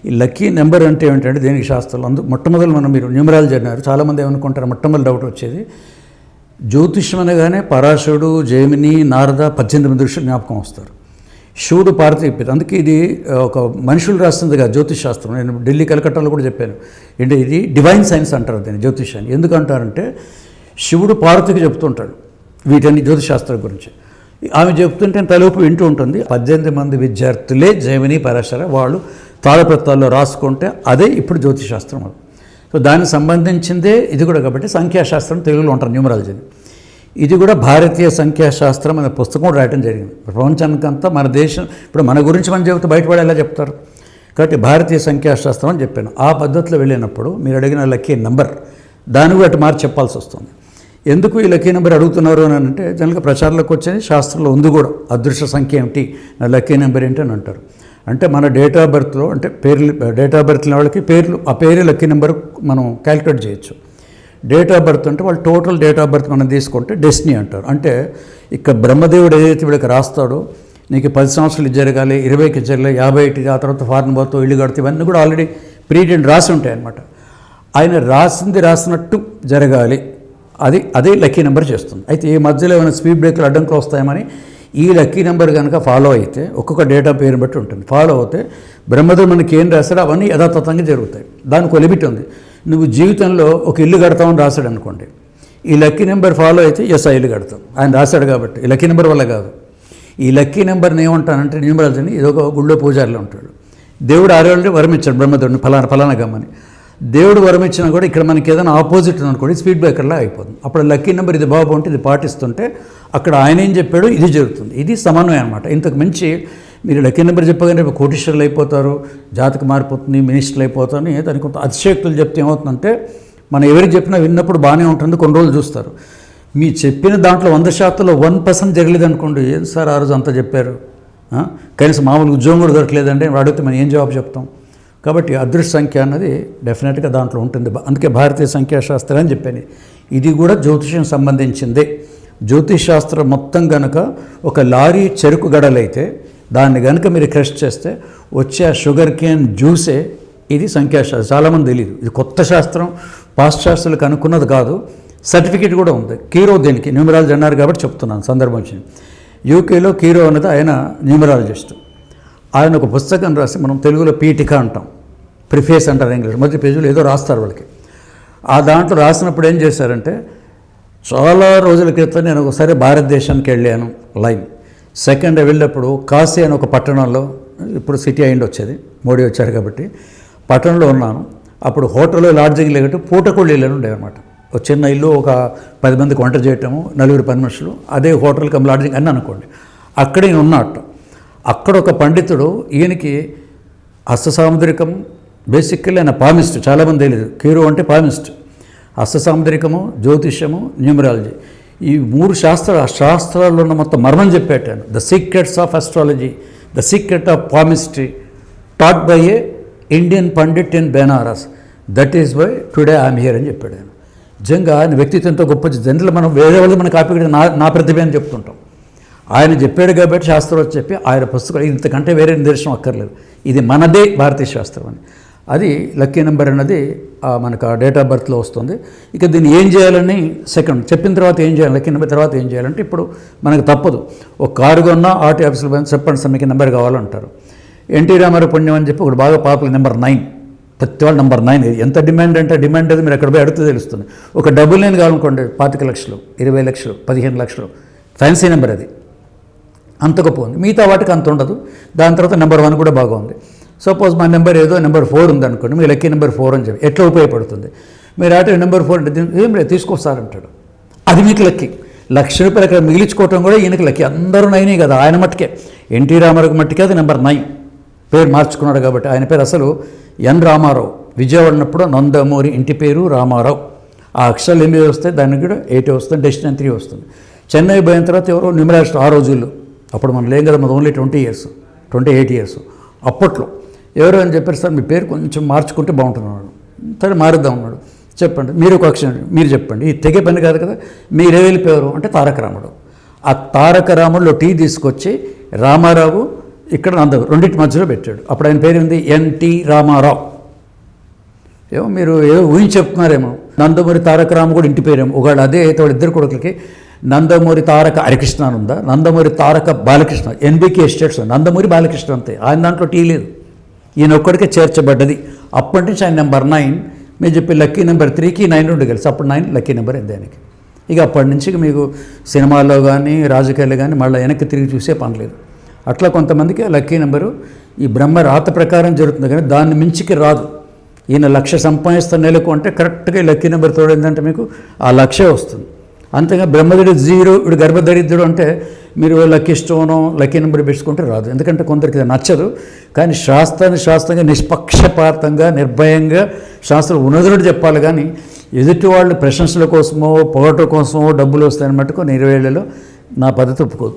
ఈ lucky number అంటే ఏమిటంటే దేనికి శాస్త్రంలో మొట్టమొదలు మీరు న్యూమరాలజీ అన్నారు. చాలామంది ఏమనుకుంటారు, మొట్టమొదటి డౌట్ వచ్చేది జ్యోతిష్యం అనగానే పరాశరుడు, జైమిని, నారద 18 ఋషులు జ్ఞాపకం వస్తారు. శివుడు పార్వతి చెప్పారు. అందుకే ఇది ఒక మనుషులు రాస్తుంది కదా జ్యోతిష్ శాస్త్రం. నేను ఢిల్లీ కలకట్టాలో కూడా చెప్పాను. అంటే ఇది డివైన్ సైన్స్ అంటారు దీన్ని, జ్యోతిష్యాన్ని. ఎందుకంటారంటే శివుడు పార్వతికి చెప్తుంటాడు వీటన్ని జ్యోతిష్ శాస్త్రం గురించి. ఆమె చెప్తుంటే తలుపు వింటూ ఉంటుంది. 18 మంది విద్యార్థులే జైమిని, పరాశర వాళ్ళు తాళపత్రాల్లో రాసుకుంటే అదే ఇప్పుడు జ్యోతిష్ శాస్త్రం. సో దానికి సంబంధించిందే ఇది కూడా. కాబట్టి సంఖ్యాశాస్త్రం తెలుగులో ఉంటారు న్యూమరాలజీని. ఇది కూడా భారతీయ సంఖ్యాశాస్త్రం అనే పుస్తకం రాయడం జరిగింది. ప్రపంచానికంతా మన దేశం ఇప్పుడు మన గురించి మనం చెబితే బయటపడి ఎలా చెప్తారు. కాబట్టి భారతీయ సంఖ్యాశాస్త్రం అని చెప్పాను. ఆ పద్ధతిలో వెళ్ళినప్పుడు మీరు అడిగిన లక్కీ నెంబర్ దాన్ని కూడా అటు మార్చి చెప్పాల్సి వస్తుంది. ఎందుకు ఈ లక్కీ నెంబర్ అడుగుతున్నారు అని అంటే జనరల్గా ప్రచారంలోకి వచ్చేది శాస్త్రంలో ఉంది కూడా. అదృష్ట సంఖ్య ఏమిటి, నా లక్కీ నెంబర్ ఏంటి అని అంటారు. అంటే మన డేట్ ఆఫ్ బర్త్లో అంటే పేర్లు, డేట్ ఆఫ్ బర్త్ వాళ్ళకి పేర్లు, ఆ పేరే లక్కీ నెంబర్ మనం క్యాలిక్యులేట్ చేయొచ్చు. డేట్ ఆఫ్ బర్త్ అంటే వాళ్ళు టోటల్ డేట్ ఆఫ్ బర్త్ మనం తీసుకుంటే డెస్టినీ అంటారు. అంటే ఇక్కడ బ్రహ్మదేవుడు ఏదైతే వీళ్ళకి రాస్తాడో నీకు 10 సంవత్సరాలు ఇది జరగాలి, 20కి జరగాలి, 50కి, ఆ తర్వాత ఫారెన్ పోతావు, ఇల్లు కడితే, ఇవన్నీ కూడా ఆల్రెడీ ప్రీడెంట్ రాసి ఉంటాయి అన్నమాట. ఆయన రాసినట్టు జరగాలి. అదే లక్కీ నెంబర్ చేస్తుంది. అయితే ఈ మధ్యలో ఏమైనా స్పీడ్ బ్రేకర్లు అడ్డంకులు వస్తాయని ఈ లక్కీ నెంబర్ కనుక ఫాలో అయితే ఒక్కొక్క డేటా పేరు బట్టి ఉంటుంది. ఫాలో అవుతే బ్రహ్మదేవుడు మనకి ఏం రాస్తాడో అవన్నీ యథాతథంగా జరుగుతాయి. దానికి ఒక లిమిట్ ఉంది. నువ్వు జీవితంలో ఒక ఇల్లు కడతామని రాశాడు అనుకోండి, ఈ లక్కీ నెంబర్ ఫాలో అయితే ఎస్ ఆ ఇల్లు కడతాం. ఆయన రాశాడు కాబట్టి ఈ లక్కీ నెంబర్ వల్ల కాదు. ఈ లక్కీ నెంబర్ని ఏమంటానంటే న్యూమరాలజీని ఇదొక గుళ్ళో పూజారిలో ఉంటాడు. దేవుడు 6 ఏళ్ళు వరం ఇచ్చాడు బ్రహ్మదేవుడిని ఫలానా గమ్మని. దేవుడు వరం ఇచ్చినా కూడా ఇక్కడ మనకి ఏదైనా ఆపోజిట్ అనుకోండి స్పీడ్ బ్రేకర్లా అయిపోతుంది. అప్పుడు లక్కీ నెంబర్ ఇది బాగుంటే ఇది పాటిస్తుంటే అక్కడ ఆయన ఏం చెప్పాడు ఇది జరుగుతుంది. ఇది సమన్వయం అనమాట. ఇంతకు మించి మీరు లక్కీ నెంబర్ చెప్పగానే కోటీశ్వరులు అయిపోతారు, జాతక మారిపోతుంది, మినిస్టర్లు అయిపోతారని దానికి కొంత అతిశయోక్తులు చెప్తే ఏమవుతుందంటే మనం ఎవరికి చెప్పినా విన్నప్పుడు బాగానే ఉంటుంది, కొన్ని రోజులు చూస్తారు. మీ చెప్పిన దాంట్లో 100%లో 1% జరగలేదు అనుకోండి, ఏం సార్ ఆ రోజు అంతా చెప్పారు, కనీసం మామూలు ఉద్యోగం కూడా దొరకలేదంటే అడిగితే మనం ఏం జవాబు చెప్తాం. కాబట్టి అదృష్ట సంఖ్య అన్నది డెఫినెట్గా దాంట్లో ఉంటుంది. అందుకే భారతీయ సంఖ్యాశాస్త్రం అని చెప్పాను. ఇది కూడా జ్యోతిష్యం సంబంధించిందే. జ్యోతిష్ శాస్త్రం మొత్తం కనుక ఒక లారీ చెరుకు గడలైతే దాన్ని కనుక మీరు క్రష్ చేస్తే వచ్చే ఆ షుగర్ కేన్ జ్యూసే ఇది సంఖ్యాశాస్త్రం. చాలామంది తెలియదు, ఇది కొత్త శాస్త్రం, పాస్ట్ శాస్త్రాలు కనుక్కున్నది కాదు. సర్టిఫికేట్ కూడా ఉంది. కీరో దీనికి న్యూమరాలజీ అన్నారు కాబట్టి చెప్తున్నాను సందర్భం వచ్చింది. యూకేలో కీరో అనేది ఆయన న్యూమరాలజిస్ట్. ఆయన ఒక పుస్తకం రాసి మనం తెలుగులో పీఠిక అంటాం, ప్రిఫేస్ అంటారు ఇంగ్లీష్, మొదటి పేజీలో ఏదో రాస్తారు వాళ్ళకి. ఆ దాంట్లో రాసినప్పుడు ఏం చేశారంటే చాలా రోజుల క్రితం నేను ఒకసారి భారతదేశానికి వెళ్ళాను లైవ్. సెకండ్ వెళ్ళినప్పుడు కాశీ అని ఒక పట్టణంలో, ఇప్పుడు సిటీ అయిండి వచ్చేది మోడీ వచ్చారు కాబట్టి, పట్టణంలో ఉన్నాను. అప్పుడు హోటల్లో లాడ్జింగ్ లేకపోతే పూటకోళ్ళు ఇల్లు ఉండేవన్నమాట. ఒక చిన్న ఇల్లు, ఒక 10 మందికి వంట చేయటము, 4 పని మనుషులు, అదే హోటల్ కమ్ లాడ్జింగ్ అని అనుకోండి. అక్కడే నేను ఉన్నట్టు. అక్కడ ఒక పండితుడు, ఈయనకి హస్తసాముద్రికం బేసికల్లీ ఆయన పామిస్ట్, చాలామంది తెలియదు. కీరో అంటే పామిస్ట్. హస్తసాముద్రికము, జ్యోతిష్యము, న్యూమరాలజీ, ఈ 3 శాస్త్రాల్లో ఉన్న మొత్తం మర్మం చెప్పాను. The secrets of astrology, the secret of palmistry taught by a Indian pandit in Benaras, that is why today I'm here అని చెప్పాడు ఆయన. నిజంగా ఆయన వ్యక్తిత్వంతో గొప్ప. జనరల్ మనం వేరే వాళ్ళు మన కాపీ నా ప్రతిభ అని చెప్తుంటాం. ఆయన చెప్పాడు కాబట్టి శాస్త్రం చెప్పి ఆయన పుస్తకాలు ఇంతకంటే వేరే నిదర్శనం అక్కర్లేదు. ఇది మనదే భారతీయ శాస్త్రం అని. అది లక్కీ నెంబర్ అన్నది మనకు ఆ డేట్ ఆఫ్ బర్త్లో వస్తుంది. ఇక దీన్ని ఏం చేయాలని సెకండ్ చెప్పిన తర్వాత ఏం చేయాలి, లక్కీ నెంబర్ తర్వాత ఏం చేయాలంటే ఇప్పుడు మనకు తప్పదు. ఒక కారు కొన్నా ఆర్టీ ఆఫీసులో పోయిన చెప్పండి సార్ మీకు నెంబర్ కావాలంటారు. ఎన్టీ రామారావు పుణ్యం అని చెప్పి ఒకటి బాగా పాపులర్ నెంబర్ 9, ప్రతి వాళ్ళు నెంబర్ 9. ఎంత డిమాండ్ అంటే డిమాండ్ అది మీరు అక్కడ పోయి అడిగితే తెలుస్తుంది. ఒక డబుల్ 9 కావాలనుకోండి 25 లక్షలు, 20 లక్షలు, 15 లక్షలు, ఫ్యాన్సీ నెంబర్ అది, అంత గొప్ప ఉంది. మిగతా వాటికి అంత ఉండదు. దాని తర్వాత నెంబర్ 1 కూడా బాగుంది. సపోజ్ మా నెంబర్ ఏదో నెంబర్ 4 ఉందనుకోండి, మీ లక్కీ నెంబర్ 4 అని చెప్పి ఎట్లా ఉపయోగపడుతుంది. మీరు ఆట నెంబర్ 4 అంటే ఏం లేదు తీసుకొస్తారంటాడు, అది మీకు లక్కీ. ₹1,00,000 అక్కడ మిగిలించుకోవటం కూడా ఈయనకి లక్కీ. అందరూ 9 కదా, ఆయన మట్టుకే. ఎన్టీ రామారావు మట్టుకే అది నెంబర్ 9 పేరు మార్చుకున్నాడు కాబట్టి. ఆయన పేరు అసలు ఎన్ రామారావు. విజయవాడ ఉన్నప్పుడు నందమూరి ఇంటి పేరు రామారావు. ఆ అక్షరాలు 8 వస్తాయి, దానికి కూడా 8 వస్తుంది, డెస్టినీ 3 వస్తుంది. చెన్నై పోయిన తర్వాత ఎవరో న్యూమరాలజిస్ట్ ఆ రోజుల్లో, అప్పుడు మనం లేం కదా, మన ఓన్లీ 28 ఇయర్స్ అప్పట్లో ఎవరు అని చెప్పారు, సార్ మీ పేరు కొంచెం మార్చుకుంటే బాగుంటున్నాడు. సరే మారుద్దాం అన్నాడు. చెప్పండి మీరు ఒక అక్షరం మీరు చెప్పండి, ఇది తెగే పని కాదు కదా, మీరే వెళ్ళిపోయారు అంటే తారక రాముడు. ఆ తారక రాముడిలో టీ తీసుకొచ్చి రామారావు ఇక్కడ నందమూరి రెండింటి మధ్యలో పెట్టాడు. అప్పుడు ఆయన పేరు ఏంది? ఎన్టీ రామారావు. ఏమో మీరు ఏదో ఊహించి చెప్తున్నారేమో. నందమూరి తారక రామ కూడా ఇంటి పేరేమో. ఒకవేళ అదే అయితే వాళ్ళ ఇద్దరు కొడుకులకి నందమూరి తారక హరికృష్ణ అని ఉందా, నందమూరి తారక బాలకృష్ణ, ఎన్బికే ఎస్టేట్స్ నందమూరి బాలకృష్ణ అంతే. ఆయన దాంట్లో టీ లేదు, ఈయన ఒక్కడికే చేర్చబడ్డది. అప్పటి నుంచి ఆయన నెంబర్ 9. మీరు చెప్పి లక్కీ నెంబర్ 3కి 9 ఉండి కలిసి అప్పుడు 9 లక్కీ నెంబర్ అయింది ఆయనకి. ఇక అప్పటి నుంచి మీకు సినిమాల్లో కానీ రాజకీయాల్లో కానీ మళ్ళీ వెనక్కి తిరిగి చూసే పని లేదు. అట్లా కొంతమందికి లక్కీ నెంబరు ఈ బ్రహ్మ రాత ప్రకారం జరుగుతుంది, కానీ దాన్ని మించికి రాదు. ఈయన 1,00,000 సంపాదిస్తున్న నెలకు అంటే కరెక్ట్గా ఈ లక్కీ నెంబర్ తోడైందంటే మీకు ఆ 1,00,000 వస్తుంది. అంతేగా బ్రహ్మదుడు 0, వీడు గర్భదరిద్రుడు అంటే మీరు లక్కీ స్టోనో లక్కీ నెంబర్ పెట్టుకుంటే రాదు. ఎందుకంటే కొందరికి ఇది నచ్చదు. కానీ శాస్త్రంగా నిష్పక్షపాతంగా నిర్భయంగా శాస్త్రం ఉన్నదుడు చెప్పాలి. కానీ ఎదుటి వాళ్ళు ప్రశంసల కోసమో పొగట కోసమో డబ్బులు వస్తాయని మటుకు 20 ఏళ్లలో నా పద్ధతి ఒప్పుకోదు.